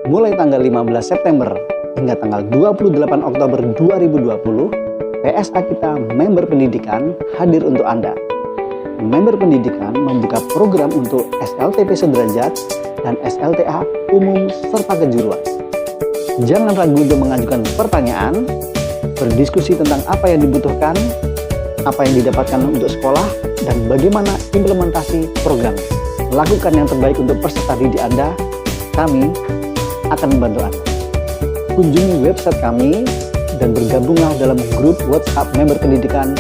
Mulai tanggal 15 September hingga tanggal 28 Oktober 2020, PSA kita Member Pendidikan hadir untuk Anda. Member Pendidikan membuka program untuk SLTP sederajat dan SLTA umum serta kejuruan. Jangan ragu untuk mengajukan pertanyaan, berdiskusi tentang apa yang dibutuhkan, apa yang didapatkan untuk sekolah, dan bagaimana implementasi program. Lakukan yang terbaik untuk peserta didik Anda. Kami akan membantu Anda. Kunjungi website kami dan bergabunglah dalam grup WhatsApp Member Pendidikan.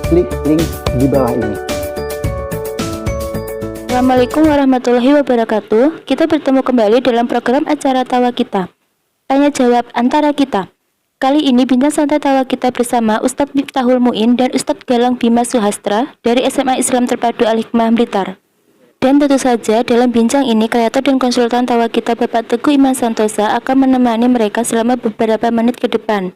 Klik link di bawah ini. Assalamualaikum warahmatullahi wabarakatuh. Kita bertemu kembali dalam program acara Tawa Kita, Tanya Jawab Antara Kita. Kali ini bintang santai Tawa Kita bersama Ustadz Miftahul Muin dan Ustadz Galang Bima Suhastra dari SMA Islam Terpadu Al-Hikmah Blitar. Dan tentu saja dalam bincang ini kreator dan konsultan Tawa Kita Bapak Teguh Iman Santosa akan menemani mereka selama beberapa menit ke depan.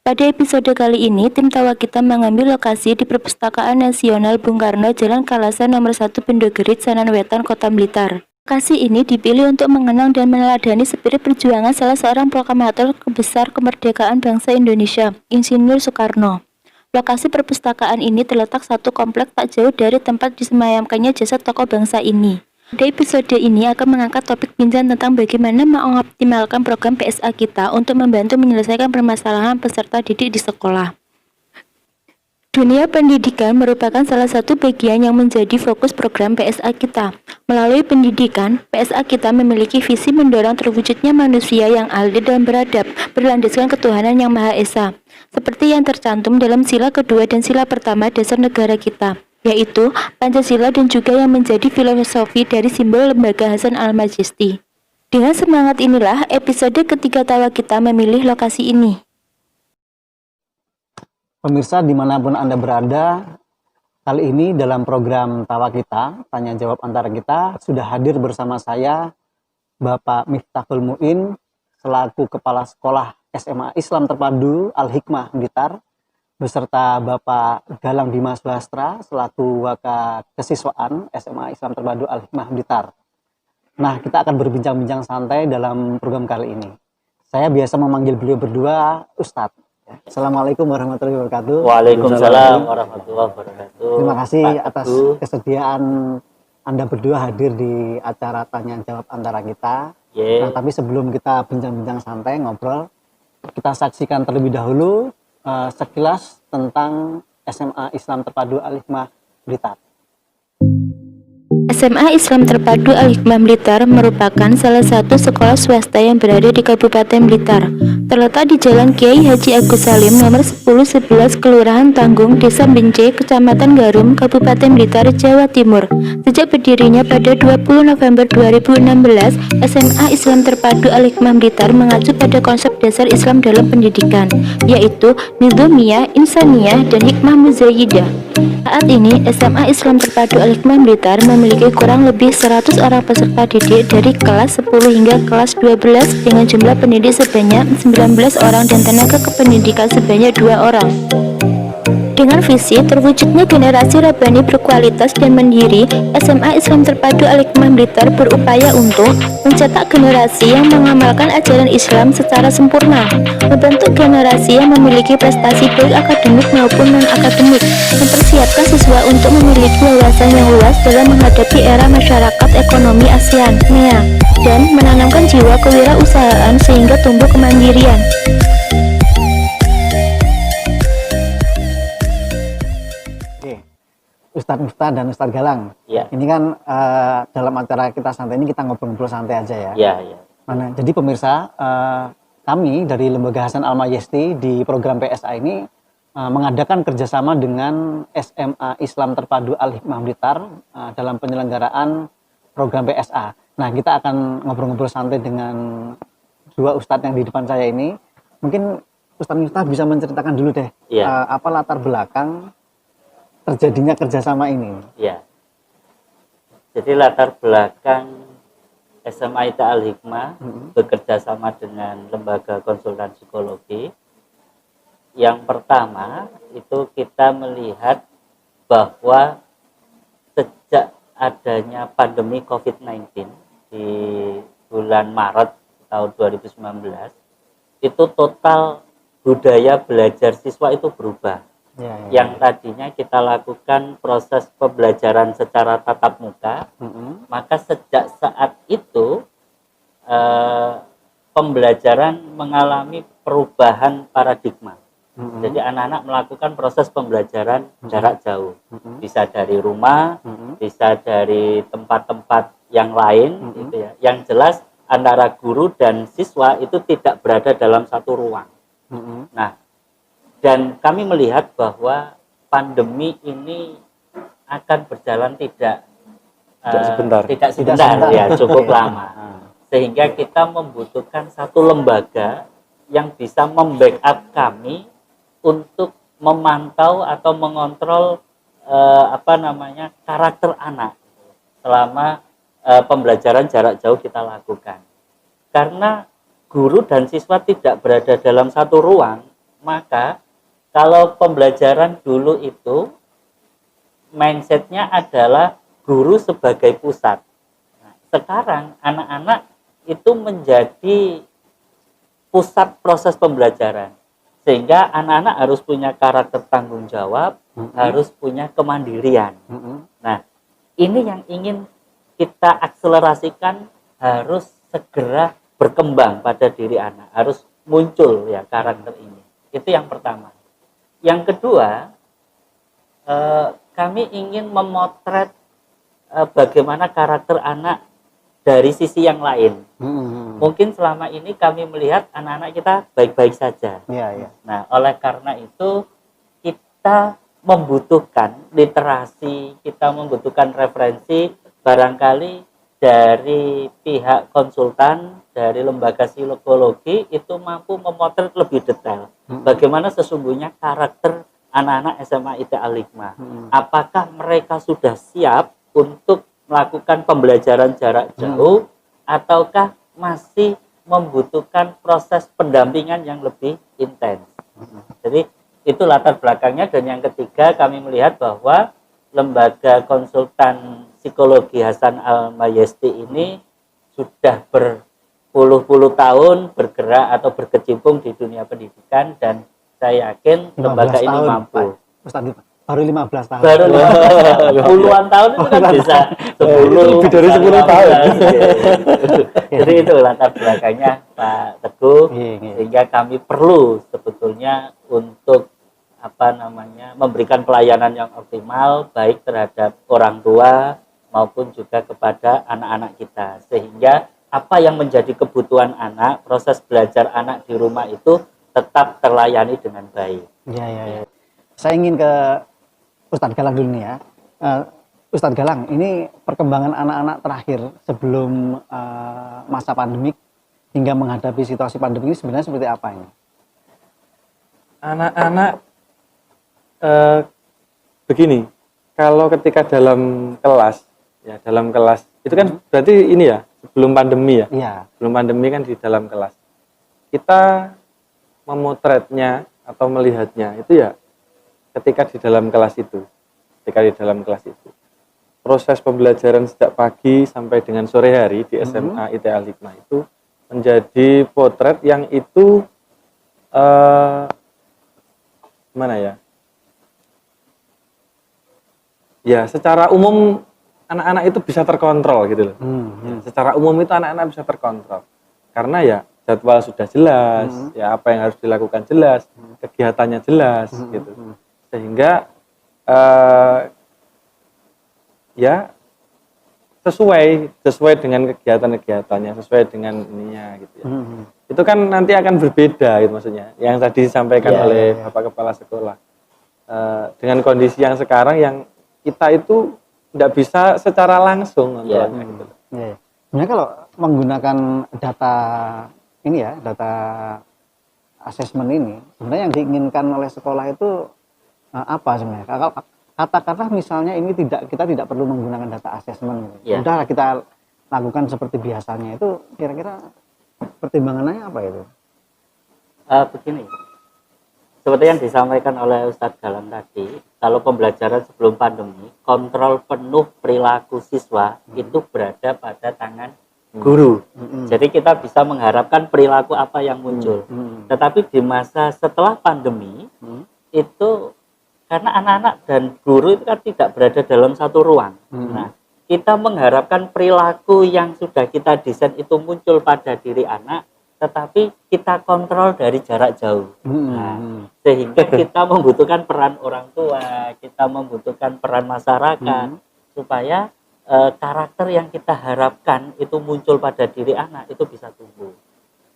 Pada episode kali ini, tim Tawa Kita mengambil lokasi di Perpustakaan Nasional Bung Karno, Jalan Kalasan nomor 1 Pendogerit, Sanan Wetan, Kota Blitar. Lokasi ini dipilih untuk mengenang dan meneladani spirit perjuangan salah seorang proklamator besar kemerdekaan bangsa Indonesia, Insinyur Soekarno. Lokasi perpustakaan ini terletak satu komplek tak jauh dari tempat disemayamkannya jasad tokoh bangsa ini. Pada episode ini akan mengangkat topik bincang tentang bagaimana mengoptimalkan program PSA kita untuk membantu menyelesaikan permasalahan peserta didik di sekolah. Dunia pendidikan merupakan salah satu bagian yang menjadi fokus program PSA kita. Melalui pendidikan, PSA kita memiliki visi mendorong terwujudnya manusia yang adil dan beradab, berlandaskan ketuhanan yang Maha Esa, seperti yang tercantum dalam sila kedua dan sila pertama dasar negara kita, yaitu Pancasila, dan juga yang menjadi filosofi dari simbol Lembaga Hasan Al-Majesti. Dengan semangat inilah episode ketiga Tawa Kita memilih lokasi ini. Pemirsa dimanapun Anda berada, kali ini dalam program Tawa Kita, Tanya Jawab Antara Kita, sudah hadir bersama saya Bapak Miftahul Muin selaku Kepala Sekolah SMA Islam Terpadu Al-Hikmah Blitar, beserta Bapak Galang Bima Suhastra selaku Waka Kesiswaan SMA Islam Terpadu Al-Hikmah Blitar. Nah, kita akan berbincang-bincang santai dalam program kali ini. Saya biasa memanggil beliau berdua Ustadz. Assalamualaikum warahmatullahi wabarakatuh. Waalaikumsalam warahmatullahi wabarakatuh. Terima kasih Pak atas Teguh. kesediaan Anda berdua hadir di acara Tanya Jawab Antara Kita. Nah, tapi sebelum kita bincang-bincang santai ngobrol, kita saksikan terlebih dahulu sekilas tentang SMA Islam Terpadu Al-Hikmah Blitar. SMA Islam Terpadu Al-Hikmah Blitar merupakan salah satu sekolah swasta yang berada di Kabupaten Blitar. Terletak di Jalan Kiai Haji Agus Salim nomor 1011 Kelurahan Tanggung, Desa Bence, Kecamatan Garum, Kabupaten Blitar, Jawa Timur. Sejak berdirinya pada 20 November 2016, SMA Islam Terpadu Al-Hikmah Blitar mengacu pada konsep dasar Islam dalam pendidikan, yaitu Nizamiyah, Insaniyah, dan Hikmah Muzayyidah. Saat ini, SMA Islam Terpadu Al-Hikmah Blitar memiliki kurang lebih 100 orang peserta didik dari kelas 10 hingga kelas 12 dengan jumlah pendidik sebanyak 19 orang dan tenaga kependidikan sebanyak 2 orang. Dengan visi terwujudnya generasi Rabbani berkualitas dan mandiri, SMA Islam Terpadu Al-Hikmah Blitar berupaya untuk mencetak generasi yang mengamalkan ajaran Islam secara sempurna, membentuk generasi yang memiliki prestasi baik akademik maupun non-akademik, mempersiapkan siswa untuk memiliki wawasan yang luas dalam menghadapi era masyarakat ekonomi ASEAN (MEA), dan menanamkan jiwa kewirausahaan sehingga tumbuh kemandirian. Ustadz Miftah dan Ustadz Galang. Ya. Ini kan dalam acara kita santai ini kita ngobrol-ngobrol santai aja ya. Ya. Nah, jadi pemirsa, kami dari Lembaga Hasan Al-Majesti di program PSA ini mengadakan kerjasama dengan SMA Islam Terpadu Al-Hikmah Blitar dalam penyelenggaraan program PSA. Nah, kita akan ngobrol-ngobrol santai dengan dua Ustadz yang di depan saya ini. Mungkin Ustadz Miftah bisa menceritakan dulu deh, apa latar belakang terjadinya kerjasama ini. Ya. Jadi latar belakang SMA ITA Al-Hikmah bekerja sama dengan lembaga konsultan psikologi. Yang pertama itu kita melihat bahwa sejak adanya pandemi COVID-19 di bulan Maret tahun 2019 itu total budaya belajar siswa itu berubah. Yang tadinya kita lakukan proses pembelajaran secara tatap muka, maka sejak saat itu pembelajaran mengalami perubahan paradigma. Jadi anak-anak melakukan proses pembelajaran jarak jauh, bisa dari rumah, bisa dari tempat-tempat yang lain, gitu ya. Yang jelas antara guru dan siswa itu tidak berada dalam satu ruang. Nah, dan kami melihat bahwa pandemi ini akan berjalan tidak sebentar, ya, cukup lama. Sehingga kita membutuhkan satu lembaga yang bisa membackup kami untuk memantau atau mengontrol karakter anak selama pembelajaran jarak jauh kita lakukan. Karena guru dan siswa tidak berada dalam satu ruang, maka kalau pembelajaran dulu itu mindsetnya adalah guru sebagai pusat. Nah, sekarang anak-anak itu menjadi pusat proses pembelajaran. Sehingga anak-anak harus punya karakter tanggung jawab, harus punya kemandirian. Nah, ini yang ingin kita akselerasikan, harus segera berkembang pada diri anak, harus muncul ya karakter ini. Itu yang pertama. Yang kedua, kami ingin memotret bagaimana karakter anak dari sisi yang lain. Mungkin selama ini kami melihat anak-anak kita baik-baik saja. Nah, oleh karena itu kita membutuhkan literasi, kita membutuhkan referensi, barangkali dari pihak konsultan, dari lembaga psikologi itu mampu memotret lebih detail bagaimana sesungguhnya karakter anak-anak SMA IT Al-Hikmah. Apakah mereka sudah siap untuk melakukan pembelajaran jarak jauh ataukah masih membutuhkan proses pendampingan yang lebih intens. Jadi itu latar belakangnya. Dan yang ketiga, kami melihat bahwa lembaga konsultan psikologi Hasan Al-Mayesti ini sudah berpuluh-puluh tahun bergerak atau berkecimpung di dunia pendidikan, dan saya yakin lembaga ini mampu. Baru 15 tahun. Baru puluhan tahun itu kan bisa 10, lebih dari 10 tahun. Jadi itu latar belakangnya Pak Teguh, sehingga kami perlu sebetulnya untuk memberikan pelayanan yang optimal baik terhadap orang tua maupun juga kepada anak-anak kita, sehingga apa yang menjadi kebutuhan anak, proses belajar anak di rumah itu tetap terlayani dengan baik. Saya ingin ke Ustadz Galang dulu nih ya. Ustadz Galang, ini perkembangan anak-anak terakhir sebelum masa pandemik hingga menghadapi situasi pandemi ini sebenarnya seperti apa ini? Anak-anak begini, kalau ketika dalam kelas itu kan berarti ini ya sebelum pandemi ya. Sebelum pandemi kan di dalam kelas kita memotretnya atau melihatnya itu ya ketika di dalam kelas itu. Proses pembelajaran sejak pagi sampai dengan sore hari di SMA IT Al-Hikmah itu menjadi potret yang itu gimana ya? Ya, secara umum anak-anak itu bisa terkontrol gitu loh. Secara umum itu anak-anak bisa terkontrol. Karena ya jadwal sudah jelas, ya apa yang harus dilakukan jelas, kegiatannya jelas gitu. Sehingga ya sesuai dengan kegiatannya, sesuai dengan ininya gitu ya. Itu kan nanti akan berbeda gitu maksudnya. Yang tadi disampaikan oleh Bapak Kepala Sekolah. Dengan kondisi yang sekarang yang kita itu tidak bisa secara langsung gitu. Sebenarnya kalau menggunakan data ini ya, data asesmen ini, sebenarnya yang diinginkan oleh sekolah itu apa sebenarnya? Katakanlah misalnya ini kita tidak perlu menggunakan data asesmen, udahlah kita lakukan seperti biasanya, itu kira-kira pertimbangannya apa itu? Begini, seperti yang disampaikan oleh Ustadz Galang tadi, kalau pembelajaran sebelum pandemi, kontrol penuh perilaku siswa itu berada pada tangan guru. Jadi kita bisa mengharapkan perilaku apa yang muncul. Tetapi di masa setelah pandemi itu karena anak-anak dan guru itu kan tidak berada dalam satu ruang. Nah, kita mengharapkan perilaku yang sudah kita desain itu muncul pada diri anak, tetapi kita kontrol dari jarak jauh. Nah, sehingga kita membutuhkan peran orang tua, kita membutuhkan peran masyarakat supaya karakter yang kita harapkan itu muncul pada diri anak itu bisa tumbuh.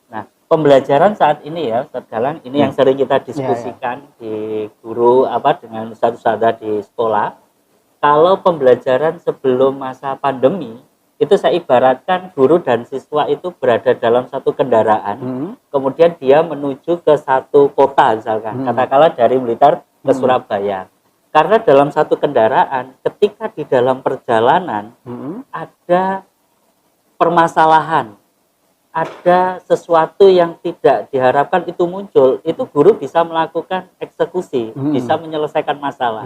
Nah, pembelajaran saat ini ya, Ustadz Galang, ini yang sering kita diskusikan di guru dengan ustadz-ustadzah di sekolah. Kalau pembelajaran sebelum masa pandemi, itu saya ibaratkan guru dan siswa itu berada dalam satu kendaraan, kemudian dia menuju ke satu kota misalkan, katakanlah dari Blitar ke Surabaya. Karena dalam satu kendaraan, ketika di dalam perjalanan ada permasalahan, ada sesuatu yang tidak diharapkan itu muncul, itu guru bisa melakukan eksekusi, bisa menyelesaikan masalah.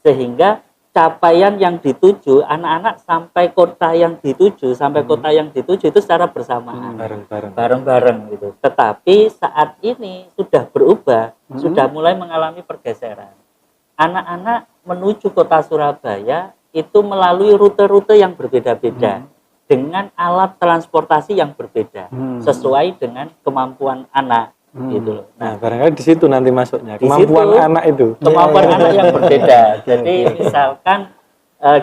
Sehingga capaian yang dituju, anak-anak sampai kota yang dituju, itu secara bersamaan. Bareng-bareng gitu. Tetapi saat ini sudah berubah, sudah mulai mengalami pergeseran. Anak-anak menuju kota Surabaya itu melalui rute-rute yang berbeda-beda dengan alat transportasi yang berbeda sesuai dengan kemampuan anak gitu loh. Nah, barangkali di situ nanti masuknya kemampuan anak itu. Kemampuan anak yang berbeda. Jadi misalkan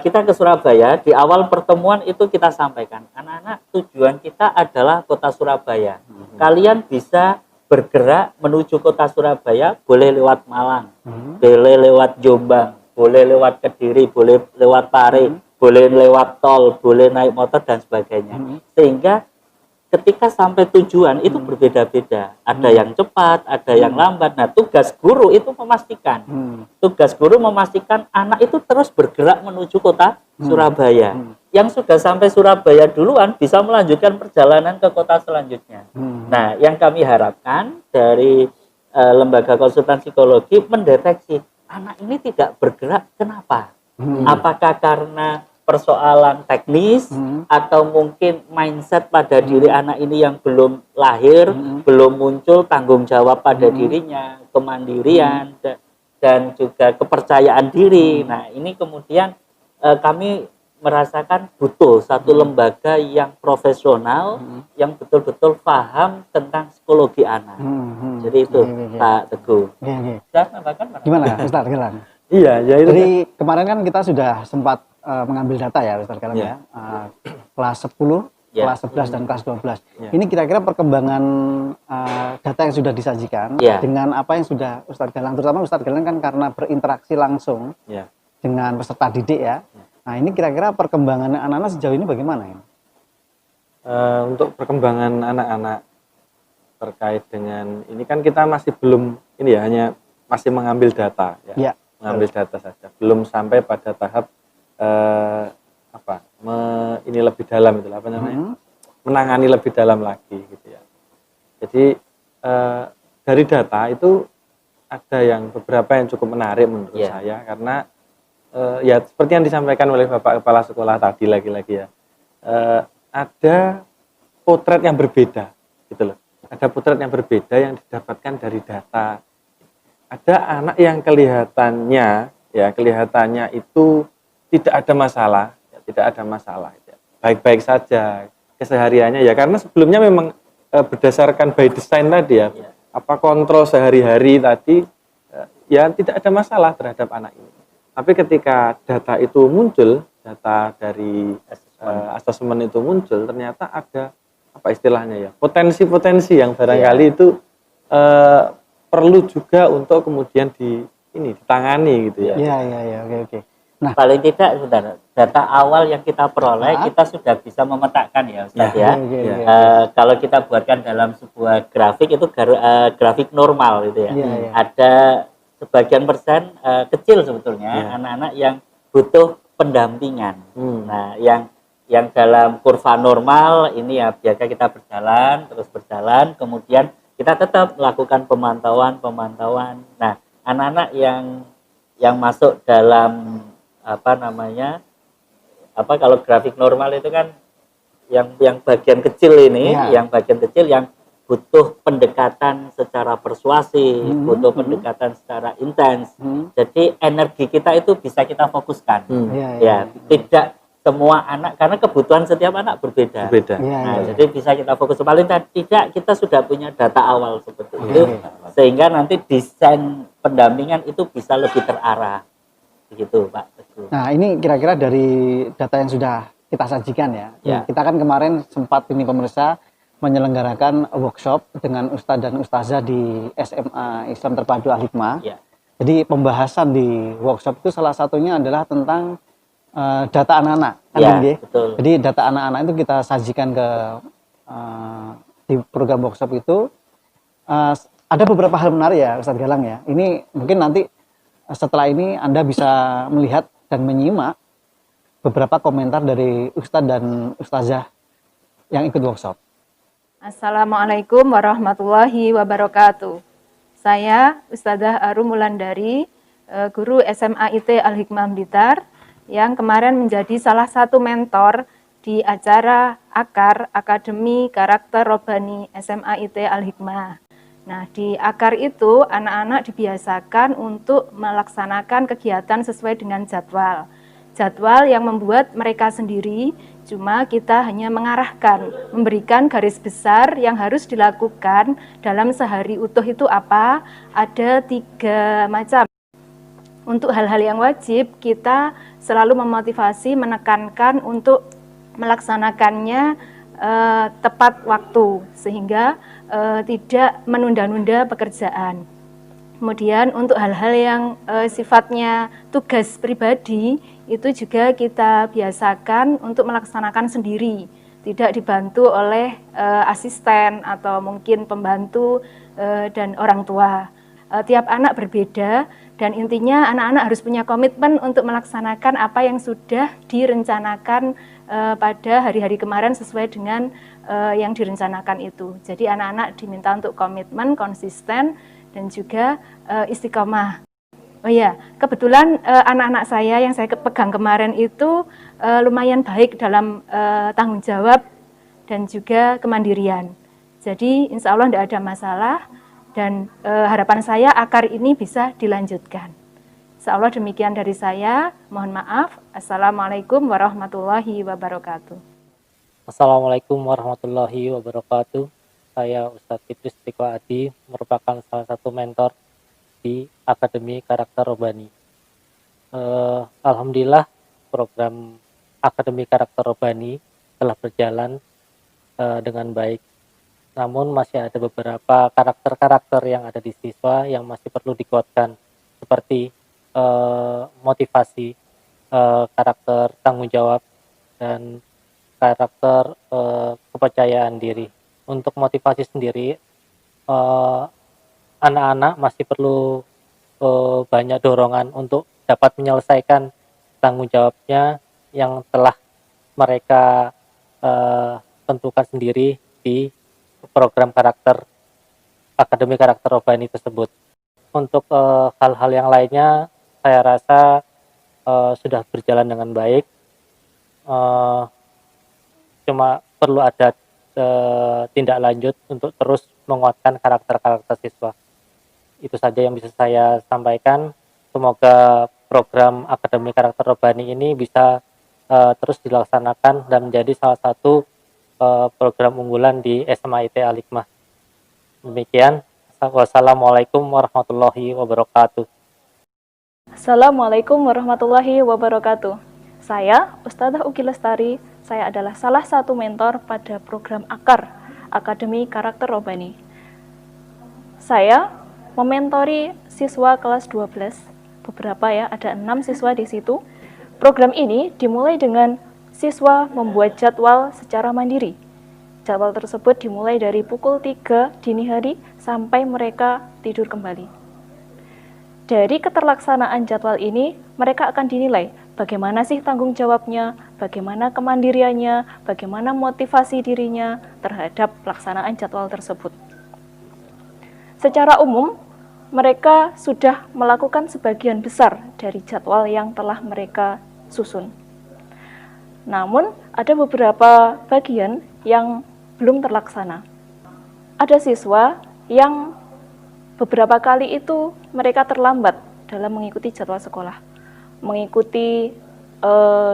kita ke Surabaya, di awal pertemuan itu kita sampaikan, anak-anak tujuan kita adalah kota Surabaya. Kalian bisa bergerak menuju kota Surabaya, boleh lewat Malang, boleh lewat Jombang, boleh lewat Kediri, boleh lewat Pare, boleh lewat tol, boleh naik motor dan sebagainya. Sehingga ketika sampai tujuan itu berbeda-beda. Ada yang cepat, ada yang lambat. Nah, tugas guru itu memastikan. Tugas guru memastikan anak itu terus bergerak menuju kota Surabaya. Yang sudah sampai Surabaya duluan bisa melanjutkan perjalanan ke kota selanjutnya. Nah, yang kami harapkan dari lembaga konsultan psikologi mendeteksi anak ini tidak bergerak, kenapa? Apakah karena persoalan teknis atau mungkin mindset pada diri anak ini yang belum lahir, belum muncul tanggung jawab pada dirinya, kemandirian dan juga kepercayaan diri. Nah, ini kemudian kami merasakan butuh satu lembaga yang profesional yang betul-betul paham tentang psikologi anak. Jadi itu Pak Teguh. Gimana Ustadz Galang? Iya, ya itu. Jadi kemarin kan kita sudah sempat mengambil data ya Ustadz Galang ya. Kelas 10, kelas 11 dan kelas 12. Ini kira-kira perkembangan data yang sudah disajikan dengan apa yang sudah Ustadz Galang, terutama Ustadz Galang kan karena berinteraksi langsung dengan peserta didik ya. Nah, ini kira-kira perkembangan anak-anak sejauh ini bagaimana ya? Untuk perkembangan anak-anak terkait dengan ini kan kita masih belum ini ya, hanya masih mengambil data ya. Mengambil data saja, belum sampai pada tahap ini lebih dalam itu apa namanya? Menangani lebih dalam lagi gitu ya. Jadi dari data itu ada yang beberapa yang cukup menarik menurut saya karena ya seperti yang disampaikan oleh Bapak Kepala Sekolah tadi lagi-lagi ya, ada potret yang berbeda gitu loh. Ada potret yang berbeda yang didapatkan dari data. Ada anak yang kelihatannya itu tidak ada masalah, baik-baik saja kesehariannya ya, karena sebelumnya memang berdasarkan by design tadi ya, kontrol sehari-hari tadi ya tidak ada masalah terhadap anak ini. Tapi ketika data itu muncul, data dari asesmen itu muncul, ternyata ada istilahnya ya, potensi-potensi yang barangkali itu perlu juga untuk kemudian ditangani gitu ya. Oke. Nah, paling tidak Saudara, data awal yang kita peroleh kita sudah bisa memetakan ya Ustaz ya. Kalau kita buatkan dalam sebuah grafik itu grafik normal gitu ya. Ada sebagian persen kecil sebetulnya anak-anak yang butuh pendampingan. Nah, yang dalam kurva normal ini ya biasa kita berjalan, kemudian kita tetap melakukan pemantauan. Nah, anak-anak yang masuk dalam kalau grafik normal itu kan yang bagian kecil ini, yang bagian kecil yang butuh pendekatan secara persuasi, butuh pendekatan secara intens. Jadi energi kita itu bisa kita fokuskan. Tidak semua anak, karena kebutuhan setiap anak berbeda. Jadi bisa kita fokus. Paling tidak kita sudah punya data awal seperti itu, sehingga nanti desain pendampingan itu bisa lebih terarah. Begitu, Pak. Nah, ini kira-kira dari data yang sudah kita sajikan ya. Kita kan kemarin sempat ini pemirsa menyelenggarakan workshop dengan Ustadz dan Ustazah di SMA Islam Terpadu Al-Hikmah. Jadi pembahasan di workshop itu salah satunya adalah tentang data anak-anak. Jadi data anak-anak itu kita sajikan ke di program workshop itu. Ada beberapa hal menarik ya Ustadz Galang ya. Ini mungkin nanti setelah ini Anda bisa melihat dan menyimak beberapa komentar dari Ustadz dan Ustazah yang ikut workshop. Assalamualaikum warahmatullahi wabarakatuh. Saya Ustazah Arum Wulandari, guru SMA IT Al-Hikmah Blitar, yang kemarin menjadi salah satu mentor di acara AKAR, Akademi Karakter Robbani SMA IT Al-Hikmah. Nah, di AKAR itu anak-anak dibiasakan untuk melaksanakan kegiatan sesuai dengan jadwal. Jadwal yang membuat mereka sendiri, cuma kita hanya mengarahkan, memberikan garis besar yang harus dilakukan dalam sehari utuh itu apa, ada 3 macam. Untuk hal-hal yang wajib, kita selalu memotivasi, menekankan untuk melaksanakannya tepat waktu, sehingga tidak menunda-nunda pekerjaan. Kemudian untuk hal-hal yang sifatnya tugas pribadi, itu juga kita biasakan untuk melaksanakan sendiri, tidak dibantu oleh asisten atau mungkin pembantu dan orang tua. Tiap anak berbeda, dan intinya anak-anak harus punya komitmen untuk melaksanakan apa yang sudah direncanakan pada hari-hari kemarin sesuai dengan yang direncanakan itu. Jadi anak-anak diminta untuk komitmen, konsisten, dan juga istiqomah. Oh iya, kebetulan anak-anak saya yang saya pegang kemarin itu lumayan baik dalam tanggung jawab dan juga kemandirian. Jadi insya Allah tidak ada masalah, dan harapan saya AKAR ini bisa dilanjutkan. Insya Allah demikian dari saya. Mohon maaf. Assalamualaikum warahmatullahi wabarakatuh. Assalamualaikum warahmatullahi wabarakatuh. Saya Ustadz Idris Tiko Adi, merupakan salah satu mentor di Akademi Karakter Robbani. Alhamdulillah program Akademi Karakter Robbani telah berjalan dengan baik. Namun masih ada beberapa karakter-karakter yang ada di siswa yang masih perlu dikuatkan, seperti motivasi, karakter tanggung jawab, dan karakter kepercayaan diri. Untuk motivasi sendiri, anak-anak masih perlu banyak dorongan untuk dapat menyelesaikan tanggung jawabnya yang telah mereka tentukan sendiri di program karakter Akademi Karakter Robbani tersebut. Untuk hal-hal yang lainnya, saya rasa sudah berjalan dengan baik. Cuma perlu ada tindak lanjut untuk terus menguatkan karakter-karakter siswa. Itu saja yang bisa saya sampaikan. Semoga program Akademi Karakter Robbani ini bisa terus dilaksanakan dan menjadi salah satu program unggulan di SMA IT Al-Hikmah. Demikian. Wassalamualaikum warahmatullahi wabarakatuh. Assalamualaikum warahmatullahi wabarakatuh. Saya Ustazah Uki Lestari. Saya adalah salah satu mentor pada program AKAR, Akademi Karakter Robbani. Saya mementori siswa kelas 12, beberapa ya, ada 6 siswa di situ. Program ini dimulai dengan siswa membuat jadwal secara mandiri. Jadwal tersebut dimulai dari pukul 3 dini hari sampai mereka tidur kembali. Dari keterlaksanaan jadwal ini, mereka akan dinilai bagaimana sih tanggung jawabnya, bagaimana kemandiriannya, bagaimana motivasi dirinya terhadap pelaksanaan jadwal tersebut. Secara umum, mereka sudah melakukan sebagian besar dari jadwal yang telah mereka susun. Namun, ada beberapa bagian yang belum terlaksana. Ada siswa yang beberapa kali itu mereka terlambat dalam mengikuti jadwal sekolah, mengikuti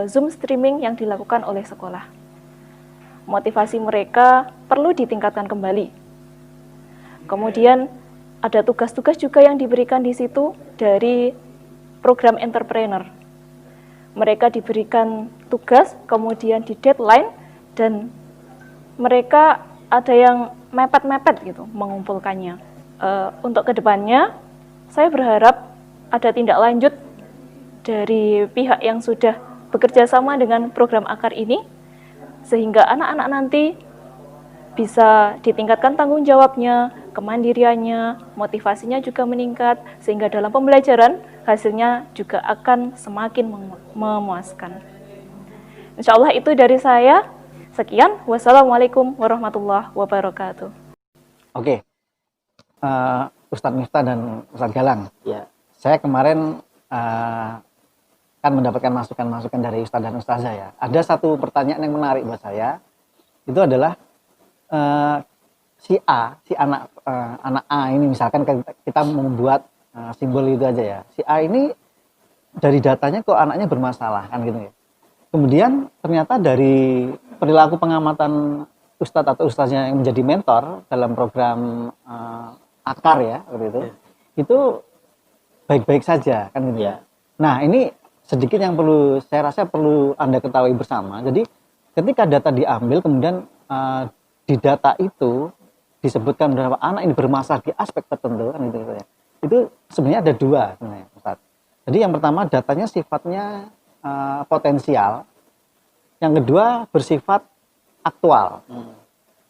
Zoom streaming yang dilakukan oleh sekolah. Motivasi mereka perlu ditingkatkan kembali. Kemudian ada tugas-tugas juga yang diberikan di situ dari program entrepreneur. Mereka diberikan tugas, kemudian di deadline, dan mereka ada yang mepet-mepet gitu mengumpulkannya. Untuk kedepannya, saya berharap ada tindak lanjut dari pihak yang sudah bekerja sama dengan program AKAR ini, sehingga anak-anak nanti bisa ditingkatkan tanggung jawabnya, kemandiriannya, motivasinya juga meningkat, sehingga dalam pembelajaran hasilnya juga akan semakin memuaskan. Insya Allah itu dari saya. Sekian, wassalamualaikum warahmatullahi wabarakatuh. Oke, Ustadz Miftah dan Ustadz Galang. Ya. Saya kemarin kan mendapatkan masukan-masukan dari Ustadz dan Ustazah ya. Ada satu pertanyaan yang menarik buat saya. Itu adalah si anak A ini, misalkan kita membuat simbol itu aja ya. Si A ini dari datanya kok anaknya bermasalah kan gitu ya. Kemudian ternyata dari perilaku pengamatan Ustadz atau Ustaznya yang menjadi mentor dalam program AKAR ya, seperti itu baik-baik saja kan gitu ya. Nah, ini sedikit yang saya rasa perlu Anda ketahui bersama. Jadi ketika data diambil, kemudian di data itu disebutkan bahwa anak ini bermasalah di aspek tertentu kan gitu ya. Itu sebenarnya ada dua sebenarnya, Ustaz. Jadi yang pertama datanya sifatnya potensial, yang kedua bersifat aktual.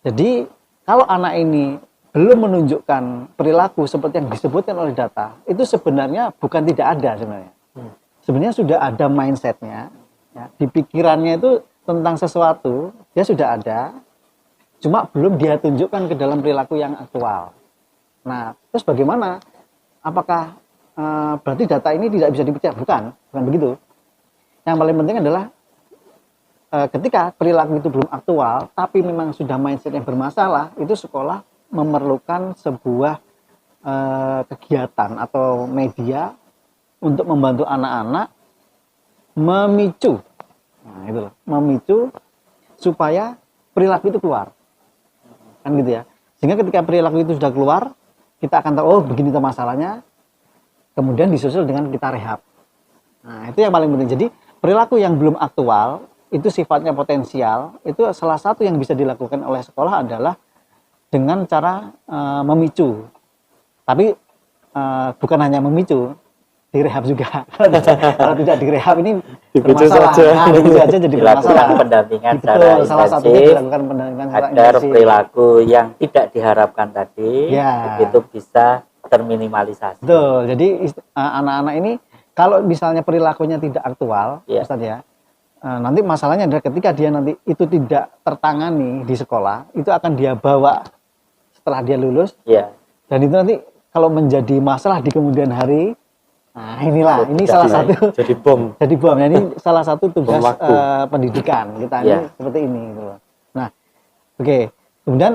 Jadi kalau anak ini belum menunjukkan perilaku seperti yang disebutkan oleh data, itu sebenarnya bukan tidak ada sebenarnya. Sebenarnya sudah ada mindsetnya, ya, di pikirannya itu tentang sesuatu, dia sudah ada, cuma belum dia tunjukkan ke dalam perilaku yang aktual. Nah, terus bagaimana? Apakah berarti data ini tidak bisa dipercaya? Bukan begitu. Yang paling penting adalah ketika perilaku itu belum aktual, tapi memang sudah mindset yang bermasalah, itu sekolah memerlukan sebuah kegiatan atau media untuk membantu anak-anak memicu, memicu supaya perilaku itu keluar, kan gitu ya. Sehingga ketika perilaku itu sudah keluar, kita akan tahu, oh begini tuh masalahnya, kemudian disusul dengan kita rehab. Nah, itu yang paling penting. Jadi perilaku yang belum aktual itu sifatnya potensial, itu salah satu yang bisa dilakukan oleh sekolah adalah dengan cara memicu. Tapi bukan hanya memicu, direhab juga. Kalau tidak direhab ini bermasalah. Dipicu saja jadi bermasalah. Pendampingan Betul, secara salah satunya dilakukan pendampingan secara agar intensif. perilaku yang tidak diharapkan tadi itu bisa terminimalisasi. Betul. Jadi anak-anak ini kalau misalnya perilakunya tidak aktual, Ustaz ya, nanti masalahnya adalah ketika dia nanti itu tidak tertangani di sekolah, itu akan dia bawa setelah dia lulus. Dan itu nanti kalau menjadi masalah di kemudian hari, nah inilah, ini salah satu jadi bom. Jadi bom. Nah, ini salah satu tugas pendidikan kita ini seperti ini. Gitu. Nah, oke. Kemudian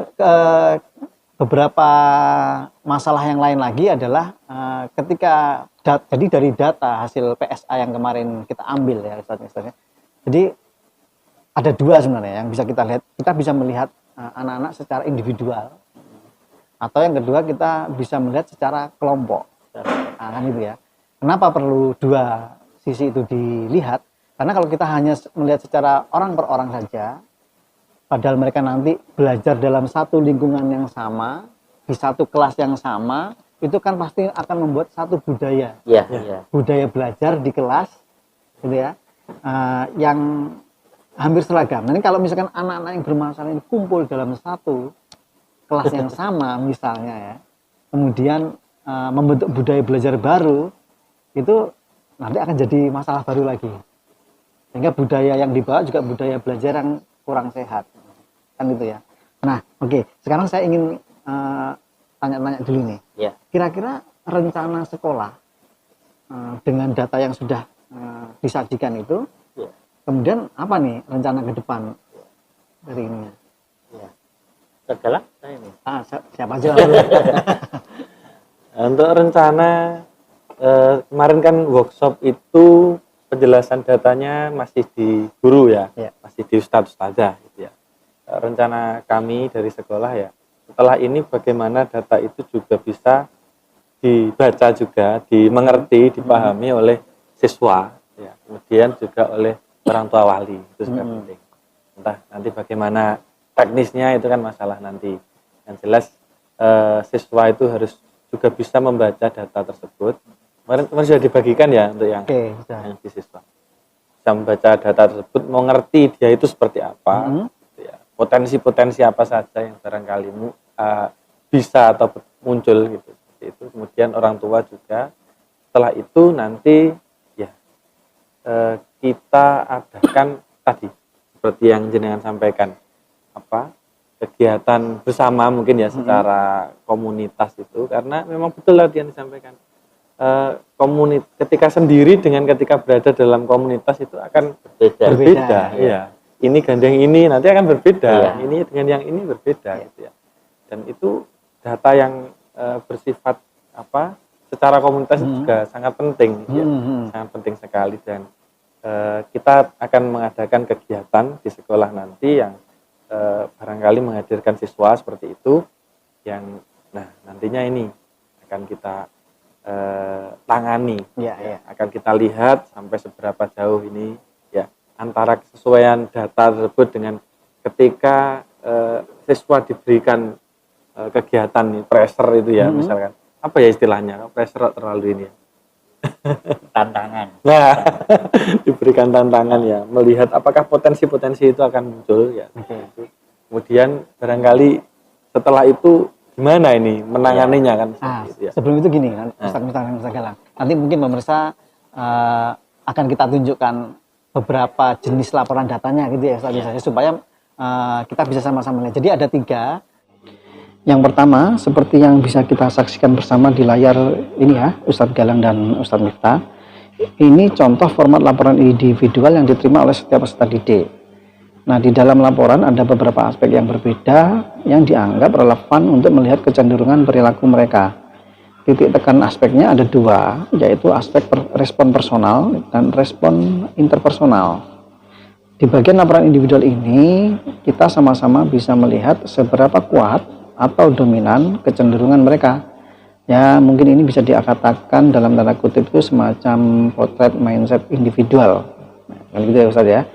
beberapa masalah yang lain lagi adalah ketika jadi dari data hasil PSA yang kemarin kita ambil ya, Ustaz. Jadi ada dua sebenarnya yang bisa kita lihat. Kita bisa melihat anak-anak secara individual, atau yang kedua kita bisa melihat secara kelompok. Nah, kan gitu ya. Kenapa perlu dua sisi itu dilihat? Karena kalau kita hanya melihat secara orang per orang saja, padahal mereka nanti belajar dalam satu lingkungan yang sama, di satu kelas yang sama, itu kan pasti akan membuat satu budaya. Budaya belajar di kelas, gitu ya, yang hampir seragam. Nanti kalau misalkan anak-anak yang bermasalah ini kumpul dalam satu kelas yang sama misalnya ya, kemudian membentuk budaya belajar baru, itu nanti akan jadi masalah baru lagi. Sehingga budaya yang dibawa juga budaya belajar yang kurang sehat, kan gitu ya. Nah, oke. Sekarang saya ingin tanya-tanya dulu nih. Kira-kira rencana sekolah dengan data yang sudah disajikan itu, Kemudian apa nih rencana ke depan dari ini? Ya. Segala ini. Siapa aja? Untuk rencana kemarin kan workshop itu penjelasan datanya masih di guru ya, masih di ustadz ustadzah gitu ya. Rencana kami dari sekolah ya, setelah ini bagaimana data itu juga bisa dibaca juga, dimengerti, dipahami oleh siswa, ya, kemudian juga oleh orang tua wali, itu juga penting. Entah nanti bagaimana teknisnya itu kan masalah nanti. Yang jelas siswa itu harus juga bisa membaca data tersebut. Kemarin sudah dibagikan ya untuk yang di siswa. Bisa membaca data tersebut, mengerti dia itu seperti apa, gitu ya. Potensi-potensi apa saja yang barangkali bisa atau muncul gitu. Itu kemudian orang tua juga setelah itu nanti ya kita adakan tadi seperti yang jenengan sampaikan kegiatan bersama mungkin ya secara komunitas itu, karena memang betul tadi yang disampaikan ketika sendiri dengan ketika berada dalam komunitas itu akan berbeda ya. Ini gandeng ini nanti akan berbeda, ini dengan yang ini berbeda gitu ya. Dan itu data yang bersifat secara komunitas juga sangat penting ya. Sangat penting sekali, dan kita akan mengadakan kegiatan di sekolah nanti yang barangkali menghadirkan siswa seperti itu yang nantinya ini akan kita tangani akan kita lihat sampai seberapa jauh ini ya antara kesesuaian data tersebut dengan ketika siswa diberikan kegiatan nih, pressure itu ya misalkan apa ya istilahnya, pressure terlalu ini ya tantangan. Diberikan tantangan ya, melihat apakah potensi-potensi itu akan muncul ya. Kemudian barangkali setelah itu gimana ini menanganinya kan? Gitu ya. Sebelum itu gini kan, Ustaz Galang. Nanti mungkin pemirsa akan kita tunjukkan beberapa jenis laporan datanya gitu ya, supaya kita bisa sama-sama lihat. Jadi ada 3. Yang pertama, seperti yang bisa kita saksikan bersama di layar ini ya, Ustadz Galang dan Ustadz Miftah. Ini contoh format laporan individual yang diterima oleh setiap peserta didik. Nah, di dalam laporan ada beberapa aspek yang berbeda yang dianggap relevan untuk melihat kecenderungan perilaku mereka. Titik tekan aspeknya ada 2, yaitu aspek respon personal dan respon interpersonal. Di bagian laporan individual ini, kita sama-sama bisa melihat seberapa kuat atau dominan kecenderungan mereka. Ya, mungkin ini bisa dikatakan dalam tanda kutip itu semacam potret mindset individual. Nah, gitu ya Ustaz ya.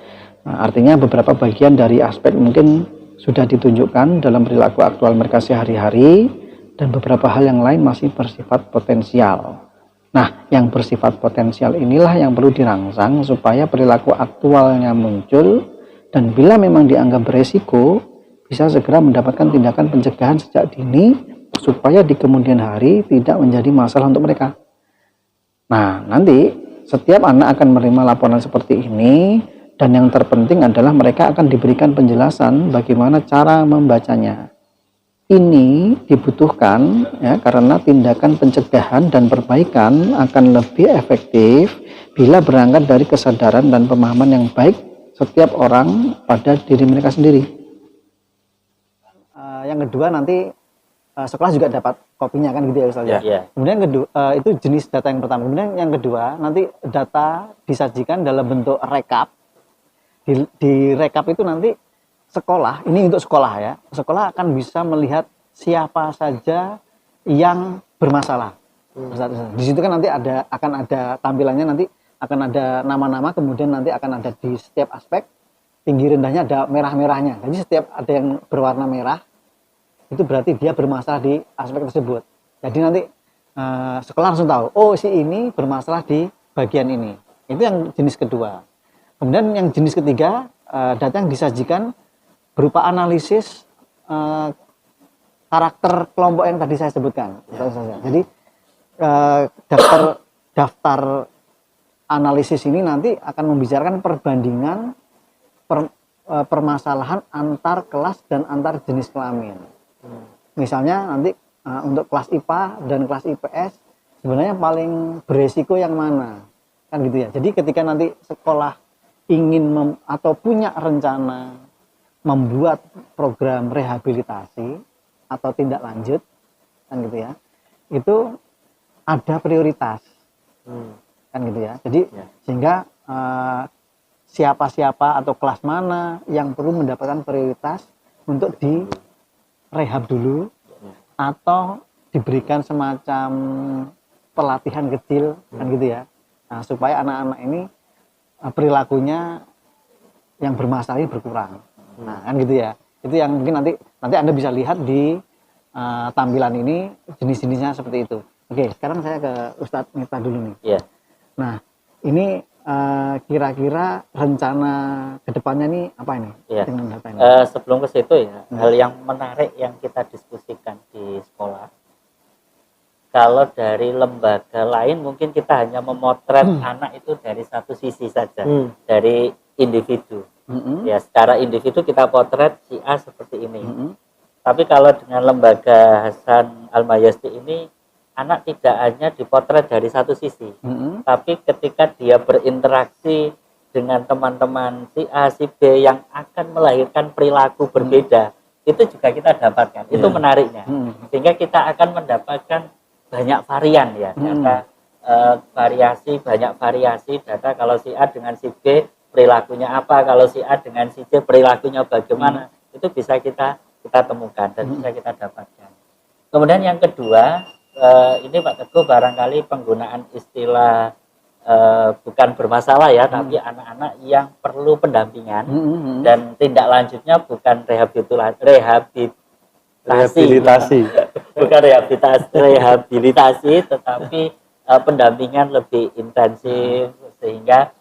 Nah, artinya beberapa bagian dari aspek mungkin sudah ditunjukkan dalam perilaku aktual mereka sehari-hari, dan beberapa hal yang lain masih bersifat potensial. Nah, yang bersifat potensial inilah yang perlu dirangsang supaya perilaku aktualnya muncul, dan bila memang dianggap beresiko, bisa segera mendapatkan tindakan pencegahan sejak dini supaya di kemudian hari tidak menjadi masalah untuk mereka. Nah, nanti setiap anak akan menerima laporan seperti ini, dan yang terpenting adalah mereka akan diberikan penjelasan bagaimana cara membacanya. Ini dibutuhkan ya, karena tindakan pencegahan dan perbaikan akan lebih efektif bila berangkat dari kesadaran dan pemahaman yang baik setiap orang pada diri mereka sendiri. Yang kedua nanti sekolah juga dapat kopinya kan gitu ya Ustaz ya. Kemudian kedua itu jenis data yang pertama. Kemudian yang kedua nanti data disajikan dalam bentuk rekap. Di rekap itu nanti sekolah, ini untuk sekolah ya. Sekolah akan bisa melihat siapa saja yang bermasalah. Di situ kan nanti akan ada tampilannya, nanti akan ada nama-nama, kemudian nanti akan ada di setiap aspek tinggi rendahnya ada merah-merahnya. Jadi setiap ada yang berwarna merah itu berarti dia bermasalah di aspek tersebut. Jadi nanti sekolah langsung tahu, oh si ini bermasalah di bagian ini. Itu yang jenis kedua. Kemudian yang jenis ketiga, data yang disajikan berupa analisis karakter kelompok yang tadi saya sebutkan. Jadi daftar analisis ini nanti akan membicarakan perbandingan permasalahan antar kelas dan antar jenis kelamin. Misalnya nanti untuk kelas IPA dan kelas IPS sebenarnya paling beresiko yang mana, kan gitu ya. Jadi ketika nanti sekolah ingin atau punya rencana membuat program rehabilitasi atau tindak lanjut kan gitu ya, itu ada prioritas kan gitu ya. Jadi sehingga siapa-siapa atau kelas mana yang perlu mendapatkan prioritas untuk di rehab dulu atau diberikan semacam pelatihan kecil kan gitu ya. Nah, supaya anak-anak ini perilakunya yang bermasalah ini berkurang. Nah, kan gitu ya. Itu yang mungkin nanti Anda bisa lihat di tampilan ini jenis-jenisnya seperti itu. Oke, sekarang saya ke Ustadz Miftah dulu nih. Iya. Nah, ini kira-kira rencana kedepannya nih apa ini? Iya. Dengan data ini? Sebelum ke situ ya, hal yang menarik yang kita diskusikan di sekolah. Kalau dari lembaga lain mungkin kita hanya memotret anak itu dari satu sisi saja, dari individu. Ya, secara individu kita potret si A seperti ini. Tapi kalau dengan lembaga Hasan Al-Mayasdi ini, anak tidak hanya dipotret dari satu sisi, tapi ketika dia berinteraksi dengan teman-teman si A, si B yang akan melahirkan perilaku berbeda, itu juga kita dapatkan. Itu menariknya. Sehingga kita akan mendapatkan banyak varian ya, data banyak variasi data. Kalau si A dengan si B perilakunya apa, kalau si A dengan si C perilakunya bagaimana, itu bisa kita temukan dan bisa kita dapatkan. Kemudian yang kedua, ini Pak Teguh barangkali penggunaan istilah bukan bermasalah ya, tapi anak-anak yang perlu pendampingan dan tindak lanjutnya bukan rehabilitasi. Bukan rehabilitasi, tetapi pendampingan lebih intensif sehingga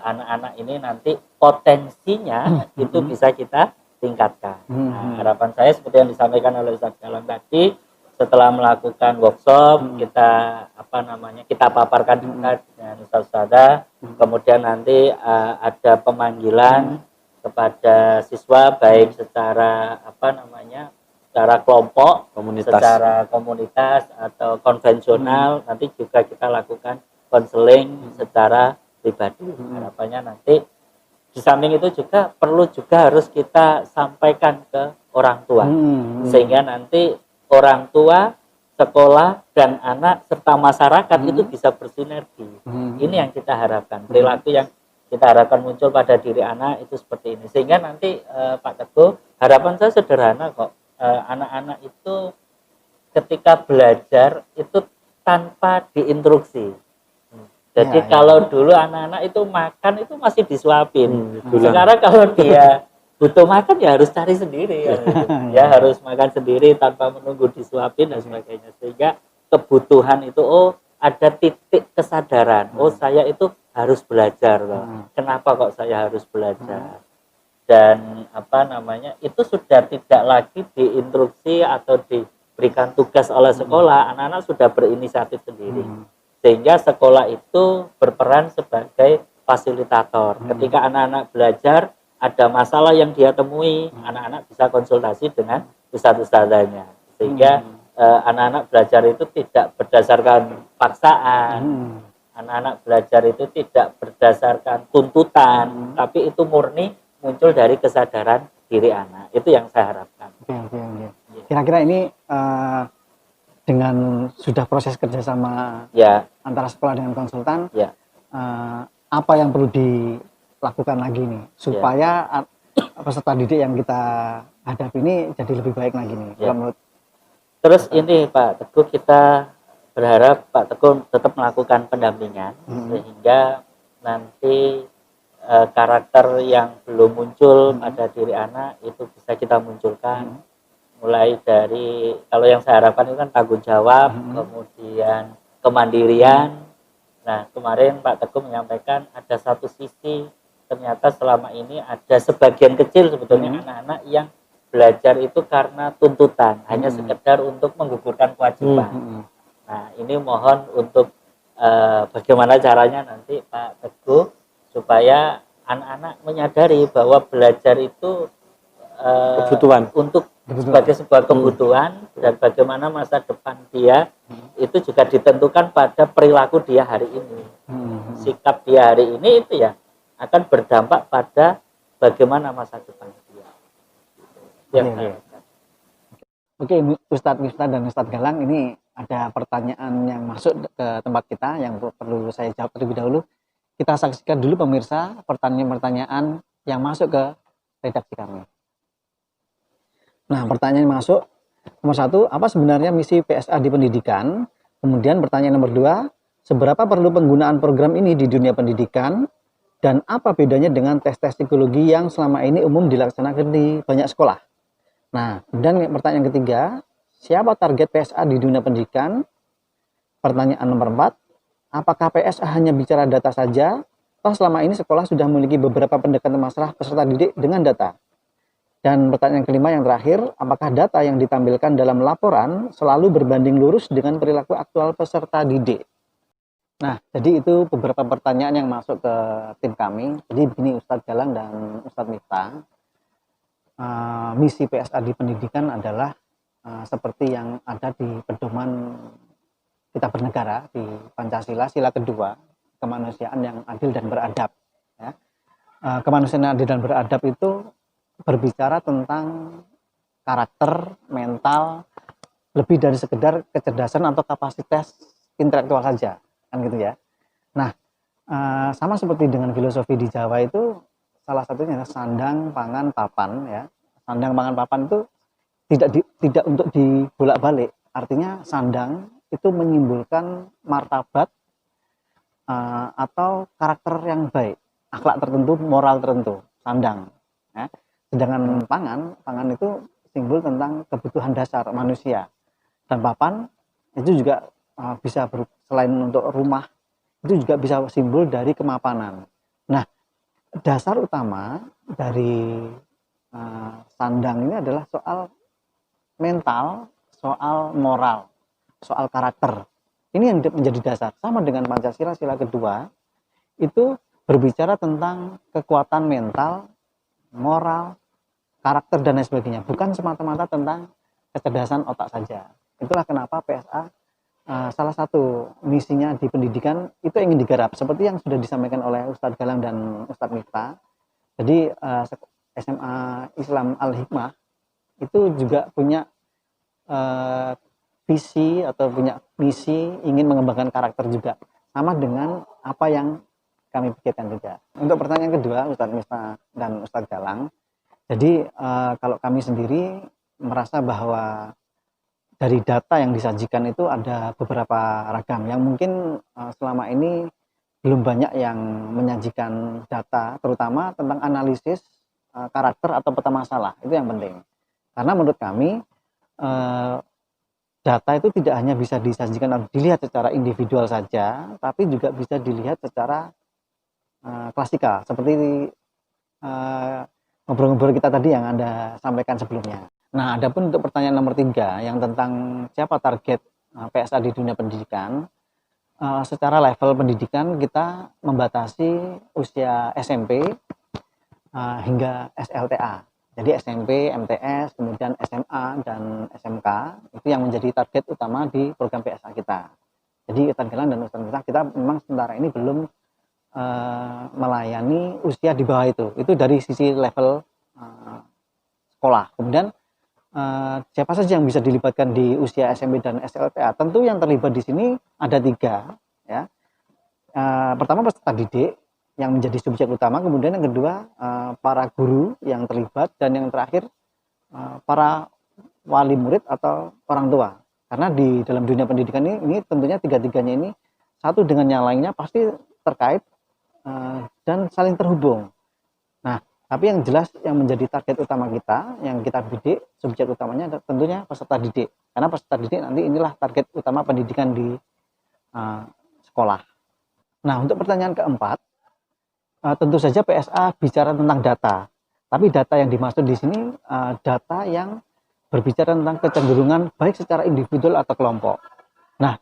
anak-anak ini nanti potensinya itu bisa kita tingkatkan. Nah, harapan saya seperti yang disampaikan oleh Ustaz Galang tadi, setelah melakukan workshop kita paparkan juga dengan Ustaz-Ustazah, kemudian nanti ada pemanggilan kepada siswa baik secara secara kelompok, secara komunitas atau konvensional, nanti juga kita lakukan konseling secara pribadi. Harapannya nanti di samping itu juga perlu harus kita sampaikan ke orang tua, sehingga nanti orang tua, sekolah, dan anak serta masyarakat itu bisa bersinergi. Ini yang kita harapkan, perilaku yang kita harapkan muncul pada diri anak itu seperti ini, sehingga nanti Pak Teguh, harapan saya sederhana kok. Anak-anak itu ketika belajar itu tanpa diinstruksi. Jadi kalau dulu anak-anak itu makan itu masih disuapin. Sekarang kalau dia butuh makan ya harus cari sendiri. Ya harus makan sendiri tanpa menunggu disuapin dan sebagainya. Sehingga kebutuhan itu ada titik kesadaran. Saya itu harus belajar loh. Kenapa kok saya harus belajar? Dan itu sudah tidak lagi diinstruksi atau diberikan tugas oleh sekolah, anak-anak sudah berinisiatif sendiri, sehingga sekolah itu berperan sebagai fasilitator. Ketika anak-anak belajar ada masalah yang dia temui, anak-anak bisa konsultasi dengan ustadz-ustadzanya, sehingga anak-anak belajar itu tidak berdasarkan paksaan, anak-anak belajar itu tidak berdasarkan tuntutan, tapi itu murni muncul dari kesadaran diri anak. Itu yang saya harapkan. Oke. Kira-kira ini dengan sudah proses kerjasama antara sekolah dengan konsultan, apa yang perlu dilakukan lagi nih supaya peserta didik yang kita hadapi ini jadi lebih baik lagi nih? Terus ini Pak Teguh, kita berharap Pak Teguh tetap melakukan pendampingan sehingga nanti karakter yang belum muncul pada diri anak itu bisa kita munculkan, mulai dari, kalau yang saya harapkan itu kan tanggung jawab, kemudian kemandirian. Nah, kemarin Pak Teguh menyampaikan ada satu sisi, ternyata selama ini ada sebagian kecil sebetulnya anak-anak yang belajar itu karena tuntutan, hanya sekedar untuk menggugurkan kewajiban. Nah, ini mohon untuk bagaimana caranya nanti Pak Teguh supaya anak-anak menyadari bahwa belajar itu kebutuhan untuk sebagai sebuah kebutuhan, dan bagaimana masa depan dia itu juga ditentukan pada perilaku dia hari ini, sikap dia hari ini itu ya akan berdampak pada bagaimana masa depan dia. Ya. Oke, Ustadz Miftah dan Ustadz Galang, ini ada pertanyaan yang masuk ke tempat kita yang perlu saya jawab terlebih dahulu. Kita saksikan dulu pemirsa pertanyaan-pertanyaan yang masuk ke redaksi kami. Nah, pertanyaan yang masuk, nomor 1, apa sebenarnya misi PSA di pendidikan? Kemudian pertanyaan nomor 2, seberapa perlu penggunaan program ini di dunia pendidikan? Dan apa bedanya dengan tes-tes psikologi yang selama ini umum dilaksanakan di banyak sekolah? Nah, dan pertanyaan ketiga, siapa target PSA di dunia pendidikan? Pertanyaan nomor 4, apakah PSA hanya bicara data saja? Toh selama ini sekolah sudah memiliki beberapa pendekatan masalah peserta didik dengan data. Dan pertanyaan kelima yang terakhir, apakah data yang ditampilkan dalam laporan selalu berbanding lurus dengan perilaku aktual peserta didik? Nah, jadi itu beberapa pertanyaan yang masuk ke tim kami. Jadi begini Ustadz Galang dan Ustadz Miftah, misi PSA di pendidikan adalah seperti yang ada di pedoman kita bernegara di Pancasila, sila kedua, kemanusiaan yang adil dan beradab. Ya. Kemanusiaan yang adil dan beradab itu berbicara tentang karakter, mental, lebih dari sekedar kecerdasan atau kapasitas intelektual saja. Kan gitu ya. Nah, sama seperti dengan filosofi di Jawa itu salah satunya adalah sandang, pangan, papan ya. Sandang, pangan, papan itu tidak untuk dibolak-balik. Artinya sandang itu menyimpulkan martabat atau karakter yang baik, akhlak tertentu, moral tertentu, sandang ya. Sedangkan pangan itu simbol tentang kebutuhan dasar manusia. Dan papan itu juga bisa selain untuk rumah, itu juga bisa simbol dari kemapanan. Nah, dasar utama dari sandang ini adalah soal mental, soal moral, soal karakter. Ini yang menjadi dasar. Sama dengan Pancasila sila kedua, itu berbicara tentang kekuatan mental, moral, karakter dan lain sebagainya. Bukan semata-mata tentang kecerdasan otak saja. Itulah kenapa PSA salah satu misinya di pendidikan itu ingin digarap seperti yang sudah disampaikan oleh Ustadz Galang dan Ustadz Miftah. Jadi SMA Islam Al-Hikmah itu juga punya visi atau punya misi ingin mengembangkan karakter juga, sama dengan apa yang kami pikirkan juga. Untuk pertanyaan kedua Ustadz Miftah dan Ustadz Galang, jadi kalau kami sendiri merasa bahwa dari data yang disajikan itu ada beberapa ragam yang mungkin selama ini belum banyak yang menyajikan data, terutama tentang analisis karakter atau peta masalah. Itu yang penting. Karena menurut kami data itu tidak hanya bisa disajikan atau dilihat secara individual saja, tapi juga bisa dilihat secara klasikal, seperti ngobrol-ngobrol kita tadi yang Anda sampaikan sebelumnya. Nah, adapun untuk pertanyaan nomor 3 yang tentang siapa target PSA di dunia pendidikan, secara level pendidikan kita membatasi usia SMP hingga SLTA. Jadi SMP, MTS, kemudian SMA dan SMK itu yang menjadi target utama di program PSA kita. Jadi Ustadz Galang dan Ustadz Miftah, kita memang sementara ini belum melayani usia di bawah itu. Itu dari sisi level sekolah. Kemudian siapa saja yang bisa dilibatkan di usia SMP dan SLTA? Tentu yang terlibat di sini ada 3 ya. Pertama peserta didik yang menjadi subjek utama, kemudian yang kedua para guru yang terlibat, dan yang terakhir para wali murid atau orang tua. Karena di dalam dunia pendidikan ini tentunya 3-tiganya ini satu dengan yang lainnya pasti terkait dan saling terhubung. Nah, tapi yang jelas yang menjadi target utama kita, yang kita bidik, subjek utamanya tentunya peserta didik. Karena peserta didik nanti inilah target utama pendidikan di sekolah. Nah, untuk pertanyaan keempat, tentu saja PSA bicara tentang data. Tapi data yang dimaksud di sini data yang berbicara tentang kecenderungan baik secara individual atau kelompok. Nah,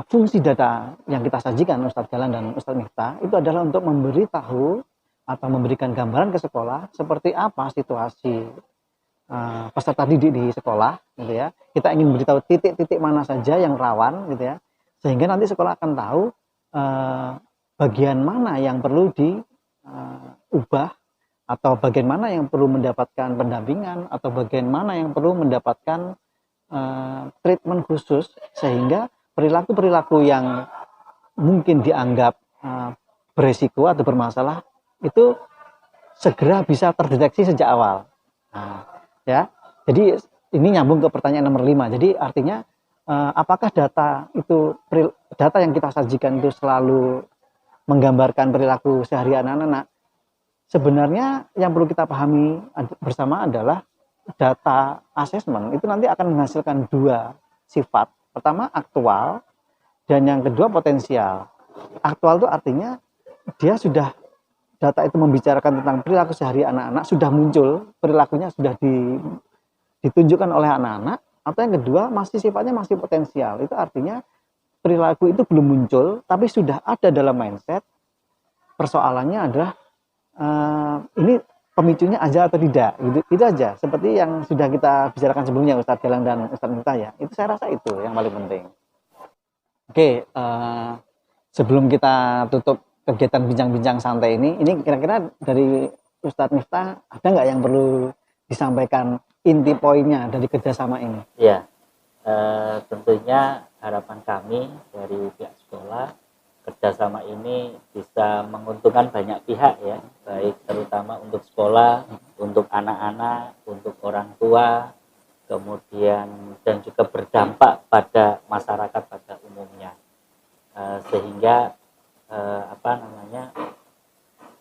fungsi data yang kita sajikan Ustadz Galang dan Ustadz Miftah itu adalah untuk memberitahu atau memberikan gambaran ke sekolah seperti apa situasi peserta didik di sekolah, gitu ya. Kita ingin memberitahu titik-titik mana saja yang rawan, gitu ya, sehingga nanti sekolah akan tahu bagian mana yang perlu ubah, atau bagian mana yang perlu mendapatkan pendampingan, atau bagian mana yang perlu mendapatkan treatment khusus, sehingga perilaku-perilaku yang mungkin dianggap beresiko atau bermasalah itu segera bisa terdeteksi sejak awal. Ya, jadi ini nyambung ke pertanyaan nomor 5. Jadi artinya apakah data yang kita sajikan itu selalu menggambarkan perilaku sehari anak-anak? Sebenarnya yang perlu kita pahami bersama adalah data assessment itu nanti akan menghasilkan 2 sifat. Pertama aktual, dan yang kedua potensial. Aktual itu artinya data itu membicarakan tentang perilaku sehari anak-anak, sudah muncul, perilakunya sudah ditunjukkan oleh anak-anak. Atau yang kedua sifatnya masih potensial. Itu artinya perilaku itu belum muncul tapi sudah ada dalam mindset. Persoalannya adalah ini pemicunya aja atau tidak, itu aja. Seperti yang sudah kita bicarakan sebelumnya Ustadz Galang dan Ustadz Miftah ya, itu saya rasa itu yang paling penting. Oke, sebelum kita tutup kegiatan bincang-bincang santai ini kira-kira dari Ustadz Miftah ada nggak yang perlu disampaikan inti poinnya dari kerjasama ini? Ya, tentunya harapan kami dari pihak sekolah, kerjasama ini bisa menguntungkan banyak pihak ya, baik terutama untuk sekolah, untuk anak-anak, untuk orang tua, kemudian dan juga berdampak pada masyarakat pada umumnya, sehingga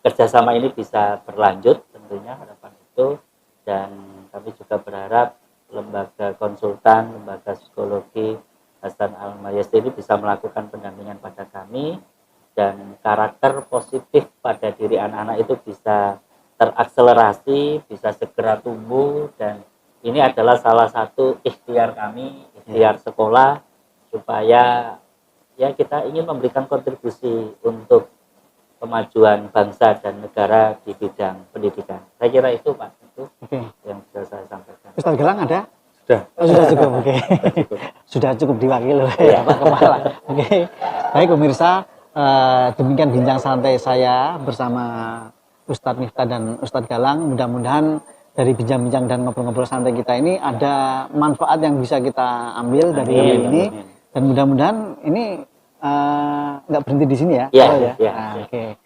kerjasama ini bisa berlanjut, tentunya harapan itu. Dan kami juga berharap lembaga konsultan, lembaga psikologi Hasan Al-Mayasri ini bisa melakukan pendampingan pada kami, dan karakter positif pada diri anak-anak itu bisa terakselerasi, bisa segera tumbuh. Dan ini adalah salah satu ikhtiar kami, ikhtiar sekolah, supaya ya kita ingin memberikan kontribusi untuk kemajuan bangsa dan negara di bidang pendidikan. Saya kira itu Pak, yang bisa saya sampaikan. Ustadz Galang ada? Sudah. Sudah cukup, oke. Sudah cukup diwakili oleh Pak Kepala. Oke. Baik pemirsa, demikian bincang santai saya bersama Ustadz Miftah dan Ustadz Galang. Mudah-mudahan dari bincang-bincang dan ngobrol-ngobrol santai kita ini ada manfaat yang bisa kita ambil dari ini. Dan mudah-mudahan ini nggak berhenti di sini ya. Oke.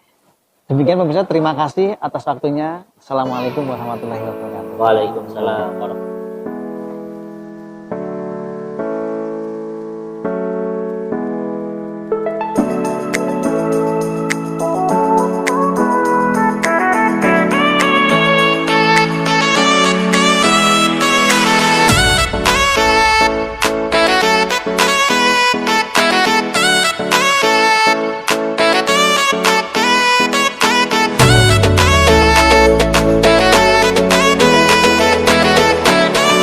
Demikian pemirsa, terima kasih atas waktunya. Assalamualaikum warahmatullahi wabarakatuh. Waalaikumsalam warahmatullahi wabarakatuh.